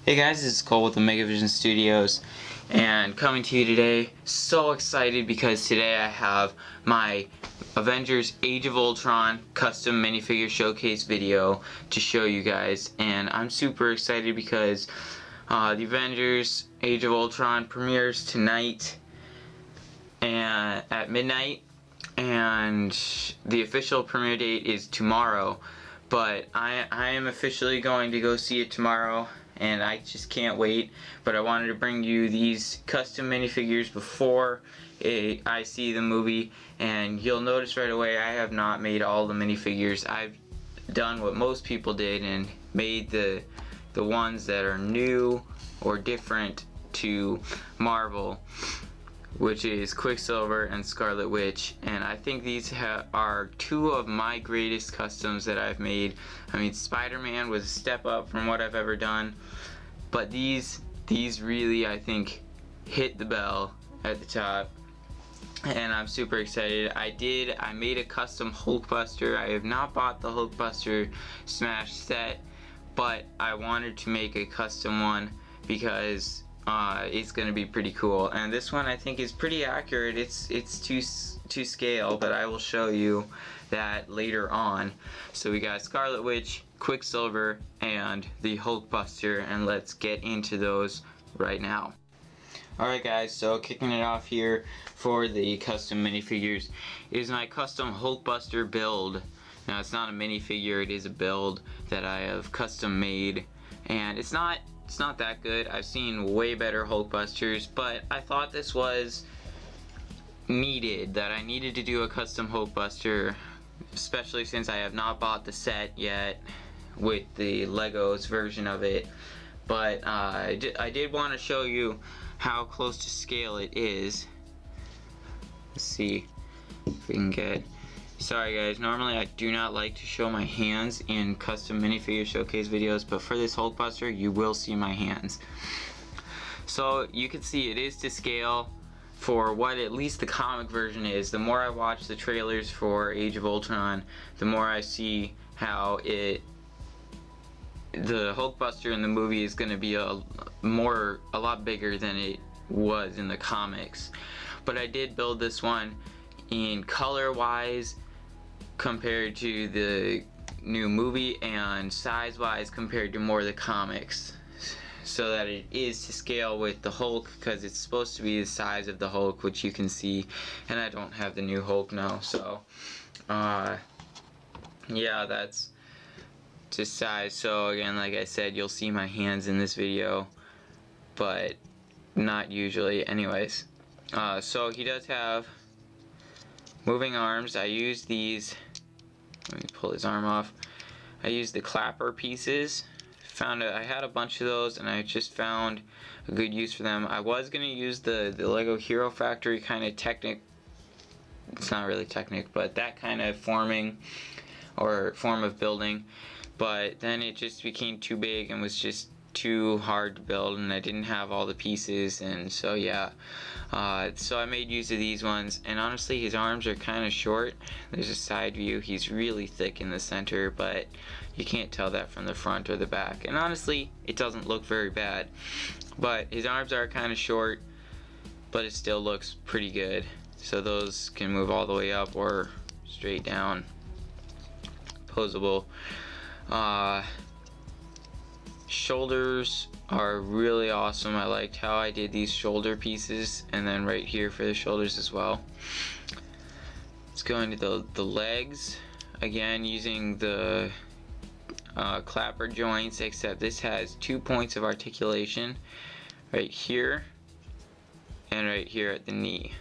Hey guys, it's Cole with the Megavision Studios, and coming to you today, so excited because today I have my Avengers Age of Ultron custom minifigure showcase video to show you guys, and I'm super excited because the Avengers Age of Ultron premieres tonight and at midnight, and the official premiere date is tomorrow, but I am officially going to go see it tomorrow. And I just can't wait, but I wanted to bring you these custom minifigures before I see the movie, and you'll notice right away I have not made all the minifigures. I've done what most people did and made the ones that are new or different to Marvel, which is Quicksilver and Scarlet Witch, and I think these are two of my greatest customs that I've made. I mean, Spider-Man was a step up from what I've ever done, but these really, I think, hit the bell at the top, and I'm super excited. I made a custom Hulkbuster. I have not bought the Hulkbuster Smash set, but I wanted to make a custom one because it's gonna be pretty cool, and this one I think is pretty accurate. It's to scale, but I will show you that later on. So we got Scarlet Witch, Quicksilver, and the Hulkbuster, and let's get into those right now. Alright guys, so kicking it off here for the custom minifigures is my custom Hulkbuster build. Now it's not a minifigure, it is a build that I have custom made, and it's not that good. I've seen way better Hulkbusters, but I thought this was needed, that I needed to do a custom Hulkbuster, especially since I have not bought the set yet with the Legos version of it. But I did want to show you how close to scale it is. Let's see if we can get... Sorry guys, normally I do not like to show my hands in custom minifigure showcase videos, but for this Hulkbuster you will see my hands. So you can see it is to scale for what at least the comic version is. The more I watch the trailers for Age of Ultron, the more I see how the Hulkbuster in the movie is going to be a lot bigger than it was in the comics. But I did build this one in color wise compared to the new movie, and size wise compared to more of the comics, so that it is to scale with the Hulk, because it's supposed to be the size of the Hulk, which you can see, and I don't have the new Hulk now, so yeah, that's just size. So again, like I said, you'll see my hands in this video, but not usually. Anyways, so he does have moving arms. I used these, let me pull his arm off. I used the clapper pieces. I had a bunch of those, and I just found a good use for them. I was gonna use the Lego Hero Factory kind of technique. It's not really technique, but that kind of forming or form of building. But then it just became too big and was just too hard to build, and I didn't have all the pieces, and so yeah. So I made use of these ones, and honestly his arms are kind of short. There's a side view. He's really thick in the center, but you can't tell that from the front or the back, and honestly it doesn't look very bad. But his arms are kind of short, but it still looks pretty good. So those can move all the way up or straight down, posable. Shoulders are really awesome. I liked how I did these shoulder pieces, and then right here for the shoulders as well. Let's go into the legs again, using the clapper joints, except this has 2 points of articulation right here and right here at the knee,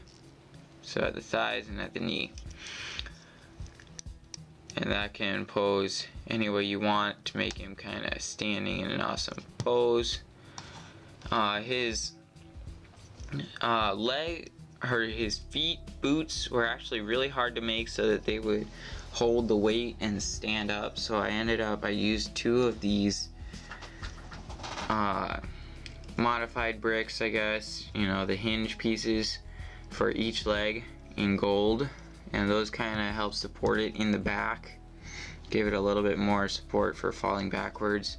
so at the thighs and at the knee, and that can pose any way you want to make him kind of standing in an awesome pose. His his feet boots were actually really hard to make so that they would hold the weight and stand up, so I used 2 of these modified bricks, I guess, you know, the hinge pieces for each leg in gold, and those kind of help support it in the back, give it a little bit more support for falling backwards.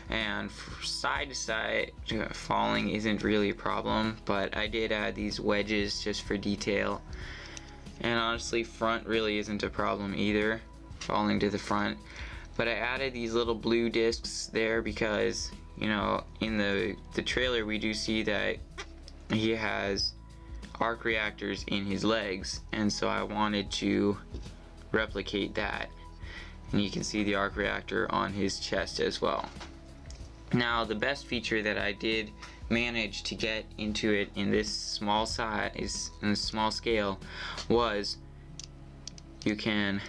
and side to side falling isn't really a problem, but I did add these wedges just for detail. And honestly, front really isn't a problem either, falling to the front. But I added these little blue discs there because, you know, in the trailer we do see that he has arc reactors in his legs, and so I wanted to replicate that. And you can see the arc reactor on his chest as well. Now, the best feature that I did manage to get into it in this small size, in this small scale, was you can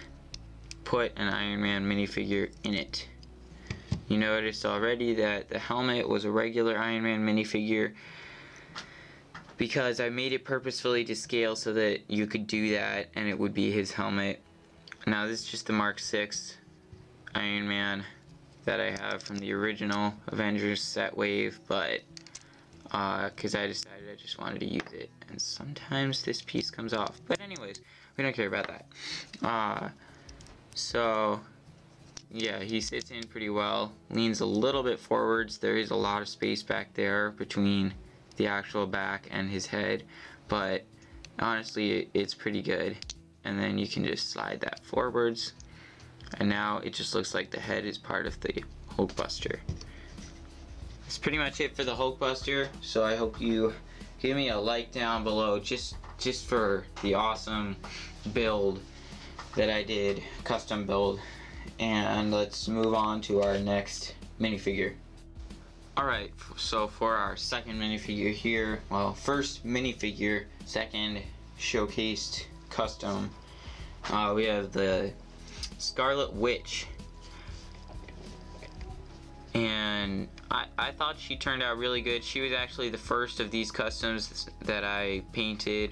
put an Iron Man minifigure in it. You noticed already that the helmet was a regular Iron Man minifigure because I made it purposefully to scale so that you could do that and it would be his helmet. Now this is just the Mark 6 Iron Man that I have from the original Avengers set wave, but because I decided I just wanted to use it, and sometimes this piece comes off. But anyways, we don't care about that. So yeah, he sits in pretty well, leans a little bit forwards. There is a lot of space back there between the actual back and his head, but honestly it's pretty good. And then you can just slide that forwards, and now it just looks like the head is part of the Hulkbuster. That's pretty much it for the Hulkbuster, so I hope you give me a like down below just for the awesome build that I did, custom build. And let's move on to our next minifigure. Alright, so for our second minifigure here, well, first minifigure, second showcased custom, we have the Scarlet Witch. And I thought she turned out really good. She was actually the first of these customs that I painted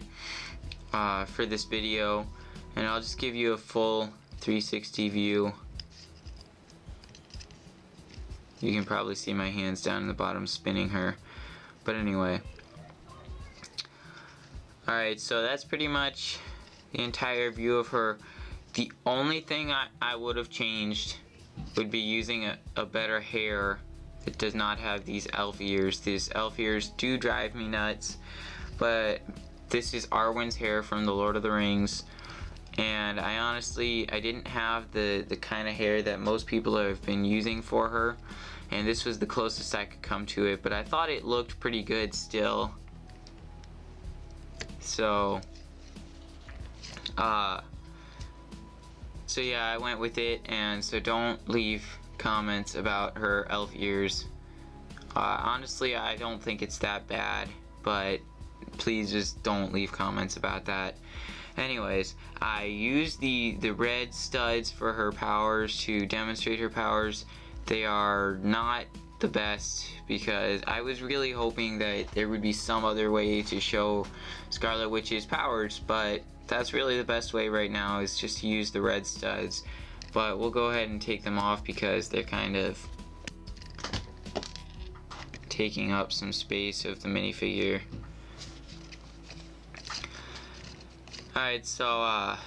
for this video, and I'll just give you a full 360 view. You can probably see my hands down in the bottom spinning her, but anyway. Alright, so that's pretty much the entire view of her. The only thing I would have changed would be using a better hair that does not have these elf ears. These elf ears do drive me nuts, but this is Arwen's hair from the Lord of the Rings, and I didn't have the kind of hair that most people have been using for her, and this was the closest I could come to it, but I thought it looked pretty good still. So yeah, I went with it, and so don't leave comments about her elf ears. Honestly, I don't think it's that bad, but please just don't leave comments about that. Anyways, I used the red studs for her powers to demonstrate her powers. They are not the best because I was really hoping that there would be some other way to show Scarlet Witch's powers, but that's really the best way right now, is just to use the red studs. But we'll go ahead and take them off because they're kind of taking up some space of the minifigure. Alright, so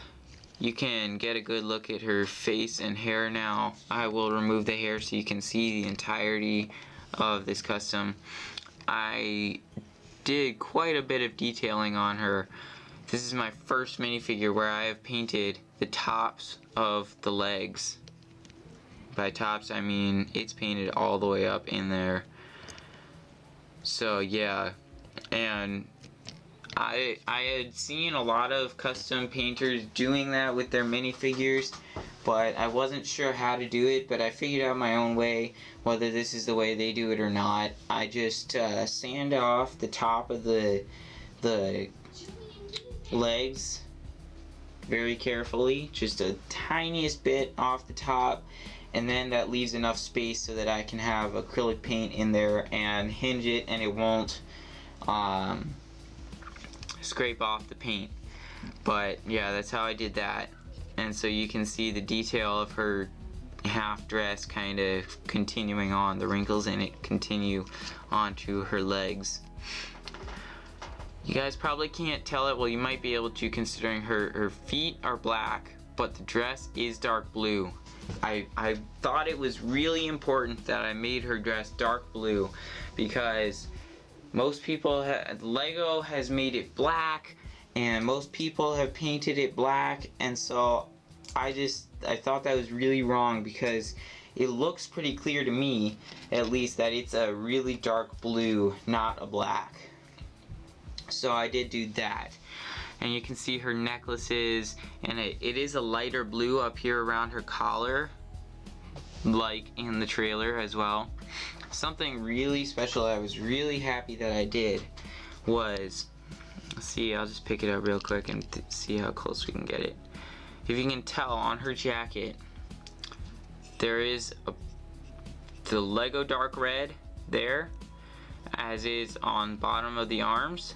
you can get a good look at her face and hair now. I will remove the hair so you can see the entirety of this custom. I did quite a bit of detailing on her. This is my first minifigure where I have painted the tops of the legs. By tops, I mean it's painted all the way up in there. So yeah, and I had seen a lot of custom painters doing that with their minifigures, but I wasn't sure how to do it, but I figured out my own way, whether this is the way they do it or not. I just sand off the top of the legs very carefully, just a tiniest bit off the top, and then that leaves enough space so that I can have acrylic paint in there and hinge it, and it won't scrape off the paint. But yeah, that's how I did that. And so you can see the detail of her half dress kind of continuing on. The wrinkles in it continue onto her legs. You guys probably can't tell it. Well, you might be able to, considering her feet are black, but the dress is dark blue. I thought it was really important that I made her dress dark blue, because most people Lego has made it black, and most people have painted it black, and so I thought that was really wrong, because it looks pretty clear to me, at least, that it's a really dark blue, not a black. So I did do that. And you can see her necklaces, and it is a lighter blue up here around her collar, like in the trailer as well. Something really special I was really happy that I did was, let's see, I'll just pick it up real quick and see how close we can get it. If you can tell, on her jacket there is the Lego dark red there, as is on bottom of the arms.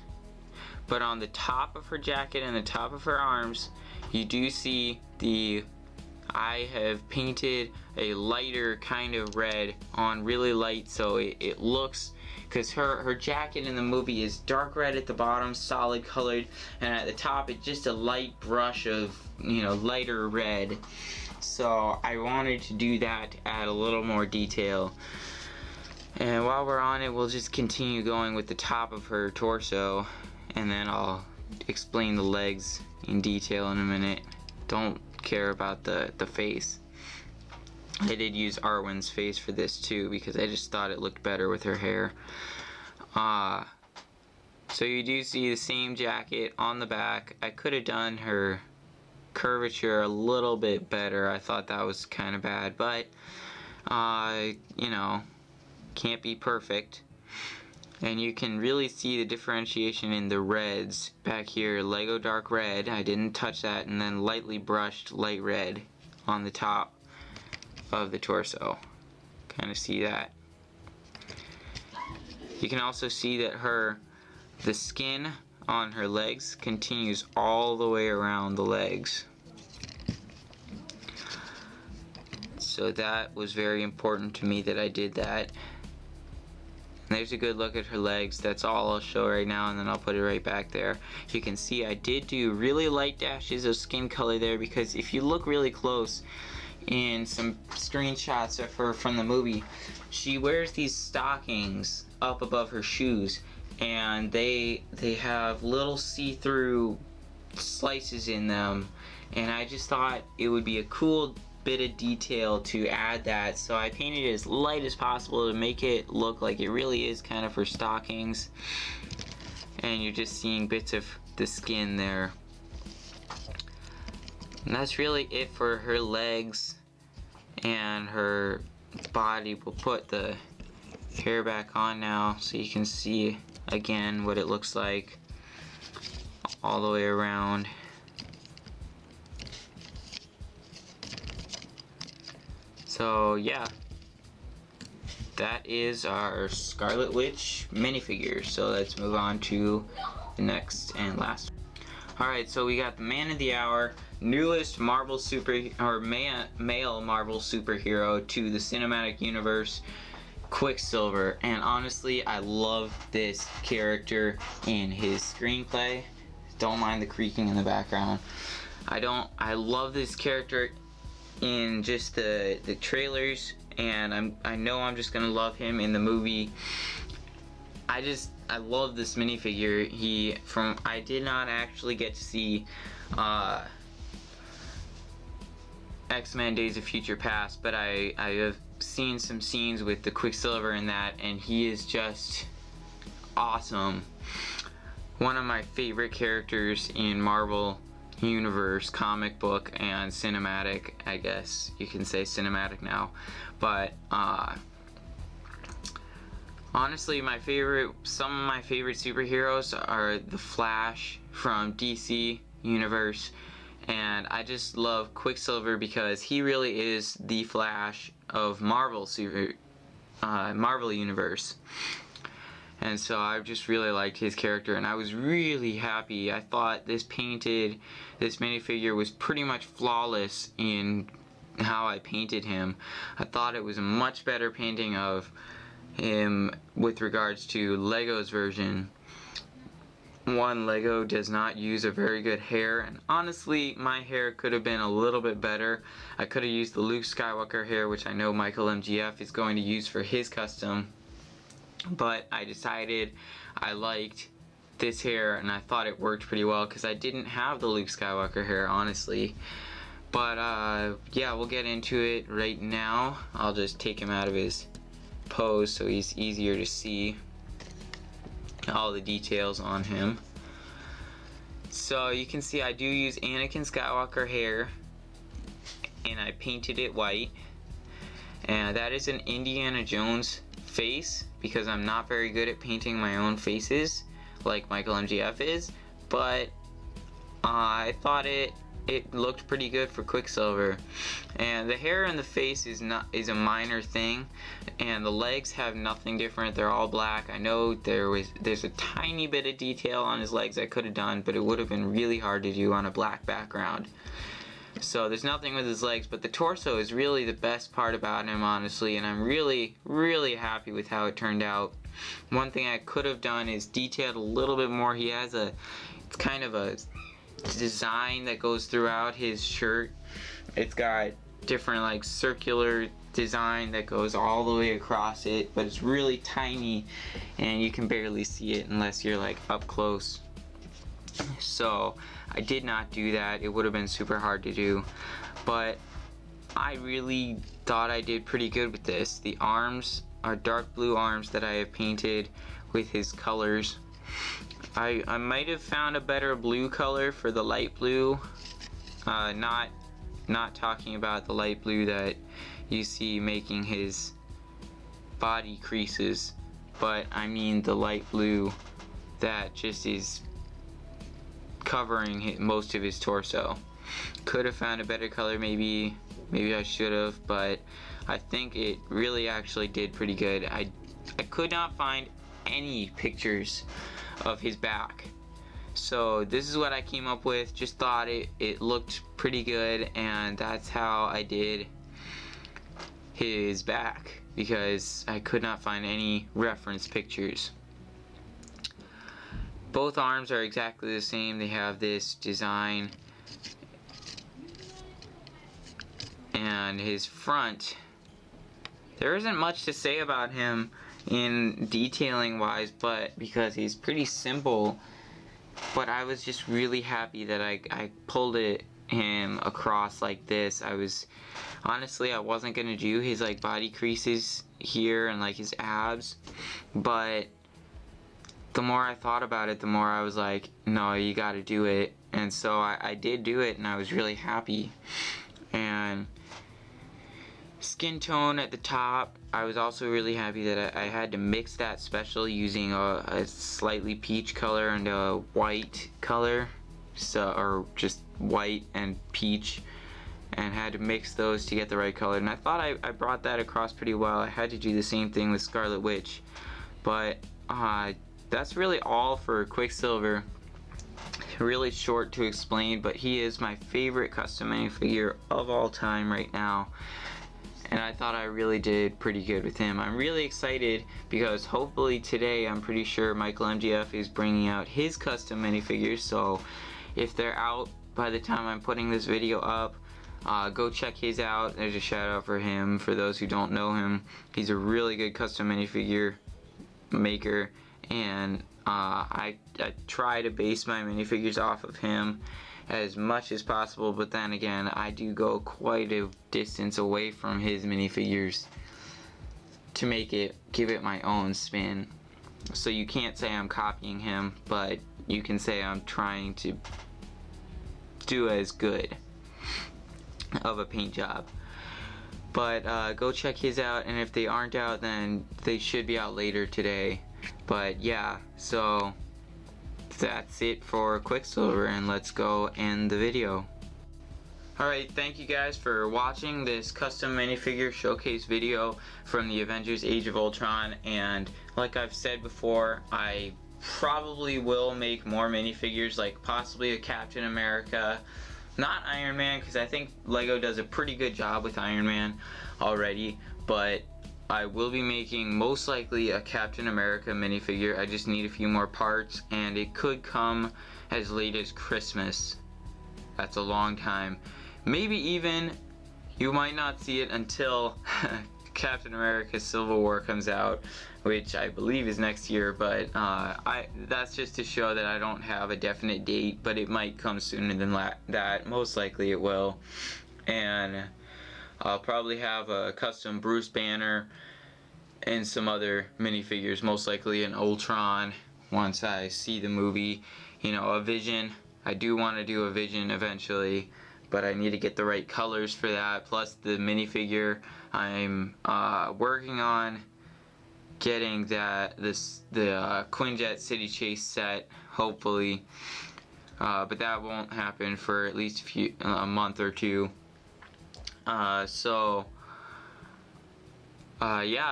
But on the top of her jacket and the top of her arms, you do see I have painted a lighter kind of red on, really light, so it looks, because her jacket in the movie is dark red at the bottom, solid colored, and at the top it's just a light brush of, you know, lighter red. So I wanted to do that to add a little more detail. And while we're on it, we'll just continue going with the top of her torso, and then I'll explain the legs in detail in a minute. Don't care about the face. I did use Arwen's face for this too, because I just thought it looked better with her hair. So you do see the same jacket on the back. I could have done her curvature a little bit better. I thought that was kind of bad, but you know, can't be perfect. And you can really see the differentiation in the reds back here. Lego dark red, I didn't touch that, and then lightly brushed light red on the top of the torso. Kind of see that. You can also see that the skin on her legs continues all the way around the legs. So that was very important to me that I did that. And there's a good look at her legs. That's all I'll show right now, and then I'll put it right back there. You can see I did do really light dashes of skin color there, because if you look really close in some screenshots of her from the movie, she wears these stockings up above her shoes, and they have little see-through slices in them, and I just thought it would be a cool bit of detail to add that, so I painted it as light as possible to make it look like it really is kind of her stockings, and you're just seeing bits of the skin there. And that's really it for her legs and her body. We'll put the hair back on now so you can see again what it looks like all the way around. So yeah, that is our Scarlet Witch minifigure. So let's move on to the next and last. Alright, so we got the man of the hour, newest male Marvel superhero to the cinematic universe, Quicksilver. And honestly, I love this character in his screenplay. Don't mind the creaking in the background. I love this character in just the trailers, and I know I'm just gonna love him in the movie. I love this minifigure. I did not actually get to see X-Men Days of Future Past, but I have seen some scenes with the Quicksilver in that, and he is just awesome. One of my favorite characters in Marvel universe, comic book and cinematic. I guess you can say cinematic now, but honestly, some of my favorite superheroes are the Flash from DC universe, and I just love Quicksilver because he really is the Flash of Marvel universe. And so I just really liked his character, and I was really happy. I thought this minifigure was pretty much flawless in how I painted him. I thought it was a much better painting of him with regards to Lego's version. one, Lego does not use a very good hair, and honestly my hair could have been a little bit better. I could have used the Luke Skywalker hair, which I know Michael MGF is going to use for his custom, but I decided I liked this hair and I thought it worked pretty well because I didn't have the Luke Skywalker hair, honestly. But yeah, we'll get into it right now. I'll just take him out of his pose so he's easier to see all the details on him. So you can see I do use Anakin Skywalker hair, and I painted it white, and that is an Indiana Jones face because I'm not very good at painting my own faces like Michael MGF is, but I thought it looked pretty good for Quicksilver. And the hair and the face is a minor thing, and the legs have nothing different. They're all black. I know there's a tiny bit of detail on his legs I could have done, but it would have been really hard to do on a black background. So there's nothing with his legs, but the torso is really the best part about him, honestly, and I'm really happy with how it turned out. One thing I could have done is detailed a little bit more. He has it's kind of a design that goes throughout his shirt. It's got different like circular design that goes all the way across it, but it's really tiny and you can barely see it unless you're like up close. So I did not do that. It would have been super hard to do, but I really thought I did pretty good with this. The arms are dark blue arms that I have painted with his colors. I might have found a better blue color for the light blue, not talking about the light blue that you see making his body creases, but I mean the light blue that just is covering most of his torso. Could have found a better color, maybe I should have, but I think it really actually did pretty good. I could not find any pictures of his back, so this is what I came up with. Just thought it looked pretty good, and that's how I did his back because I could not find any reference pictures. Both arms are exactly the same. They have this design, and his front, there isn't much to say about him in detailing wise, but because he's pretty simple, but I was just really happy that I pulled him across like this. Honestly, I wasn't gonna do his like body creases here and like his abs, but the more I thought about it, the more I was like, no, you gotta do it. And so I did do it, and I was really happy. And skin tone at the top, I was also really happy that I had to mix that special using a slightly peach color and a white color, or just white and peach, and had to mix those to get the right color. And I thought I brought that across pretty well. I had to do the same thing with Scarlet Witch, but that's really all for Quicksilver. Really short to explain, but he is my favorite custom minifigure of all time right now, and I thought I really did pretty good with him. I'm really excited because hopefully today, I'm pretty sure Michael MGF is bringing out his custom minifigures, so if they're out by the time I'm putting this video up, go check his out. There's a shout out for him. For those who don't know him, he's a really good custom minifigure maker, and I try to base my minifigures off of him as much as possible, but then again, I do go quite a distance away from his minifigures to give it my own spin. So you can't say I'm copying him, but you can say I'm trying to do as good of a paint job. But go check his out, and if they aren't out, then they should be out later today. But yeah, so that's it for Quicksilver, and let's go end the video. Alright, thank you guys for watching this custom minifigure showcase video from the Avengers Age of Ultron, and like I've said before, I probably will make more minifigures, like possibly a Captain America, not Iron Man, because I think Lego does a pretty good job with Iron Man already, but I will be making most likely a Captain America minifigure. I just need a few more parts, and it could come as late as Christmas. That's a long time. Maybe even you might not see it until Captain America Civil War comes out, which I believe is next year, but that's just to show that I don't have a definite date, but it might come sooner than that. Most likely it will. And I'll probably have a custom Bruce Banner and some other minifigures, most likely an Ultron once I see the movie. You know, a Vision. I do want to do a Vision eventually, but I need to get the right colors for that. Plus the minifigure, I'm working on getting the Quinjet City Chase set, hopefully, but that won't happen for at least a month or two. Yeah,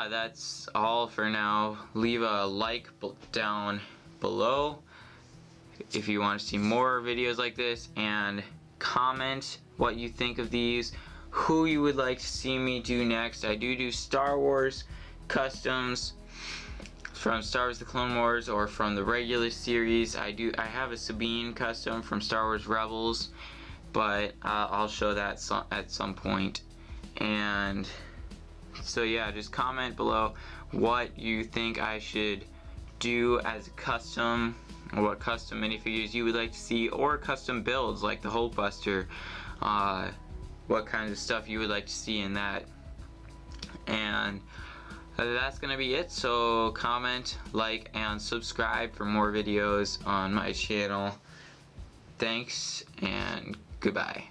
that's all for now. Leave a like down below if you want to see more videos like this, and comment what you think of these, who you would like to see me do next. I do Star Wars customs from Star Wars The Clone Wars or from the regular series. I have a Sabine custom from Star Wars Rebels, but I'll show that at some point. And so yeah, just comment below what you think I should do as a custom, or what custom minifigures you would like to see, or custom builds like the Hulkbuster. What kinds of stuff you would like to see in that. And that's gonna be it. So comment, like, and subscribe for more videos on my channel. Thanks and goodbye.